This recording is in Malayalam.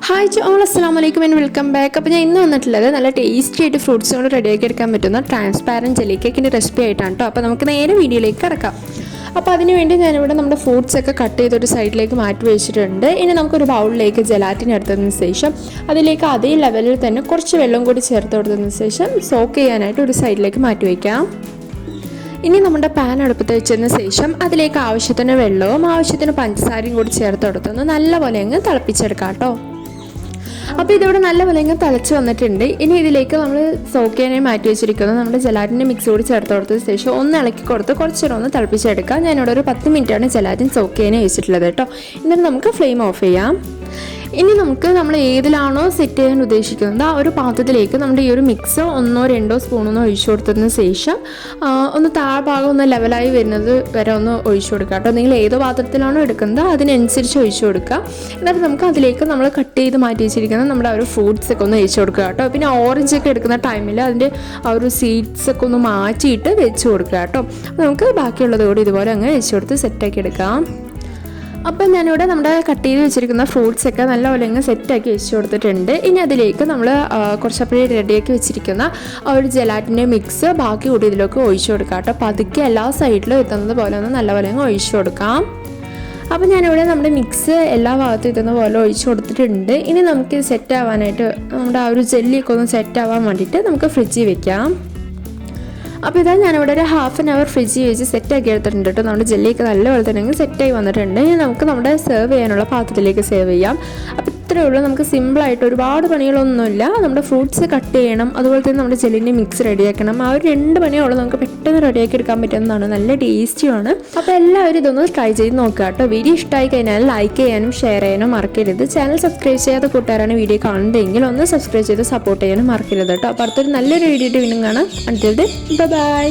ഹായ് ഓൾ അസ്സലാമു അലൈക്കും ആൻഡ് വെൽക്കം ബാക്ക്. അപ്പോൾ ഞാൻ ഇന്ന് വന്നിട്ടുള്ളത് നല്ല ടേസ്റ്റി ആയിട്ട് ഫ്രൂട്ട്സ് കൊണ്ട് റെഡിയാക്കി എടുക്കാൻ പറ്റുന്ന ട്രാൻസ്പാരൻറ്റ് ജെല്ലി കേക്കിൻ്റെ റെസിപ്പി ആയിട്ടാണ് കേട്ടോ. അപ്പോൾ നമുക്ക് നേരെ വീഡിയോയിലേക്ക് കിടക്കാം. അപ്പോൾ അതിനുവേണ്ടി ഞാനിവിടെ നമ്മുടെ ഫ്രൂട്ട്സൊക്കെ കട്ട് ചെയ്തൊരു സൈഡിലേക്ക് മാറ്റി വെച്ചിട്ടുണ്ട്. ഇനി നമുക്കൊരു ബൗളിലേക്ക് ജെലാറ്റിൻ എടുത്തതിന് ശേഷം അതിലേക്ക് അതേ ലെവലിൽ തന്നെ കുറച്ച് വെള്ളം കൂടി ചേർത്ത് കൊടുത്തതിന് ശേഷം സോക്ക് ചെയ്യാനായിട്ട് ഒരു സൈഡിലേക്ക് മാറ്റി വയ്ക്കാം. ഇനി നമ്മുടെ പാൻ അടുപ്പത്ത് വെച്ചതിന് ശേഷം അതിലേക്ക് ആവശ്യത്തിന് വെള്ളവും ആവശ്യത്തിന് പഞ്ചസാരയും കൂടി ചേർത്ത് കൊടുത്തൊന്ന് നല്ലപോലെ അങ്ങ് തിളപ്പിച്ചെടുക്കാം കേട്ടോ. അപ്പോൾ ഇതിവിടെ നല്ലപോലെ അങ്ങ് തിളച്ച് വന്നിട്ടുണ്ട്. ഇനി ഇതിലേക്ക് നമ്മൾ സോക്ക് ചെയ്യാനായി മാറ്റി വെച്ചിരിക്കുന്നത് നമ്മുടെ ജെലാറ്റിൻ്റെ മിക്സ് കൂടി ചേർത്ത് കൊടുത്തതിന് ശേഷം ഒന്ന് ഇളക്കി കൊടുത്ത് കുറച്ച് നേരം ഒന്ന് തിളപ്പിച്ചെടുക്കാം. ഞാനിവിടെ ഒരു 10 മിനിറ്റാണ് ജെലാറ്റിൻ സോക്ക് ചെയ്യാനായി വെച്ചിട്ടുള്ളത് കേട്ടോ. എന്നിട്ട് നമുക്ക് ഫ്ലെയിം ഓഫ് ചെയ്യാം. ഇനി നമ്മൾ ഏതിലാണോ സെറ്റ് ചെയ്യാൻ ഉദ്ദേശിക്കുന്നത് ആ ഒരു പാത്രത്തിലേക്ക് നമ്മുടെ ഈ ഒരു മിക്സ് 1-2 സ്പൂണൊന്ന് ഒഴിച്ചു കൊടുത്തതിന് ശേഷം ഒന്ന് താഴ്ഭാഗം ഒന്ന് ലെവലായി വരുന്നത് വരെ ഒന്ന് ഒഴിച്ചു കൊടുക്കുക കേട്ടോ. നിങ്ങൾ ഏതോ പാത്രത്തിലാണോ എടുക്കുന്നത് അതിനനുസരിച്ച് ഒഴിച്ചു കൊടുക്കുക. എന്നിട്ട് നമുക്ക് അതിലേക്ക് നമ്മൾ കട്ട് ചെയ്ത് മാറ്റി വെച്ചിരിക്കുന്ന നമ്മുടെ ആ ഒരു ഫ്രൂട്ട്സൊക്കെ ഒന്ന് ഒഴിച്ചു കൊടുക്കുക കേട്ടോ. പിന്നെ ഓറഞ്ചൊക്കെ എടുക്കുന്ന ടൈമിൽ അതിൻ്റെ ആ ഒരു സീഡ്സൊക്കെ ഒന്ന് മാറ്റിയിട്ട് വെച്ച് കൊടുക്കുക കേട്ടോ. നമുക്ക് ബാക്കിയുള്ളത് കൂടി ഇതുപോലെ അങ്ങ് വെച്ച് കൊടുത്ത് സെറ്റാക്കി എടുക്കാം. അപ്പം ഞാനിവിടെ നമ്മുടെ കട്ട് ചെയ്ത് വെച്ചിരിക്കുന്ന ഫ്രൂട്ട്സൊക്കെ നല്ലപോലെ അങ്ങ് സെറ്റാക്കി വെച്ച് കൊടുത്തിട്ടുണ്ട്. ഇനി അതിലേക്ക് നമ്മൾ കുറച്ചപ്പോഴേ റെഡിയാക്കി വെച്ചിരിക്കുന്ന ആ ഒരു ജെലാറ്റിൻ്റെ മിക്സ് ബാക്കി കൂടി ഇതിലേക്ക് ഒഴിച്ചു കൊടുക്കാം കേട്ടോ. പതുക്കെ എല്ലാ സൈഡിലും എത്തുന്നത് പോലെ ഒന്ന് നല്ലപോലെ അങ്ങ് ഒഴിച്ചു കൊടുക്കാം. അപ്പോൾ ഞാനിവിടെ നമ്മുടെ മിക്സ് എല്ലാ ഭാഗത്തും എത്തുന്ന പോലെ ഒഴിച്ചു കൊടുത്തിട്ടുണ്ട്. ഇനി നമുക്ക് സെറ്റ് ആവാനായിട്ട് നമ്മുടെ ആ ഒരു ജെല്ലിയൊക്കെ ഒന്ന് സെറ്റ് ആവാൻ വേണ്ടിയിട്ട് നമുക്ക് ഫ്രിഡ്ജിൽ വെക്കാം. അപ്പോൾ ഇതാ ഞാനിവിടെ ഒരു 1/2 hour ഫ്രിഡ്ജിൽ വെച്ച് സെറ്റാക്കി എടുത്തിട്ടുണ്ട് കേട്ടോ. നമ്മുടെ ജെല്ലിയൊക്കെ നല്ലപോലെ തന്നെ സെറ്റായി വന്നിട്ടുണ്ട്. ഇനി നമുക്ക് നമ്മുടെ സെർവ് ചെയ്യാനുള്ള പാത്രത്തിലേക്ക് സെർവ് ചെയ്യാം. അപ്പോൾ ഇത്രയേ ഉള്ളൂ. നമുക്ക് സിമ്പിളായിട്ട് ഒരുപാട് പണികളൊന്നുമില്ല. നമ്മുടെ ഫ്രൂട്ട്സ് കട്ട് ചെയ്യണം, അതുപോലെ തന്നെ നമ്മുടെ ജെല്ലിൻ്റെ മിക്സ് റെഡിയാക്കണം. ആ ഒരു 2 പണിയേ ഉള്ളൂ. നമുക്ക് പെട്ടെന്ന് റെഡിയാക്കി എടുക്കാൻ പറ്റുന്നതാണ്. നല്ല ടേസ്റ്റിയാണ്. അപ്പോൾ എല്ലാവരും ഇതൊന്ന് ട്രൈ ചെയ്ത് നോക്കുക കേട്ടോ. വീഡിയോ ഇഷ്ടമായി കഴിഞ്ഞാൽ ലൈക്ക് ചെയ്യാനും ഷെയർ ചെയ്യാനും മറക്കരുത്. ചാനൽ സബ്സ്ക്രൈബ് ചെയ്യാത്ത കൂട്ടുകാരാണ് വീഡിയോ കാണുന്നതെങ്കിൽ ഒന്ന് സബ്സ്ക്രൈബ് ചെയ്ത് സപ്പോർട്ട് ചെയ്യാനും മറക്കരുത് കേട്ടോ. അപ്പോൾ അടുത്തൊരു നല്ലൊരു വീഡിയോ വീണ്ടും കാണാം. Until then bye.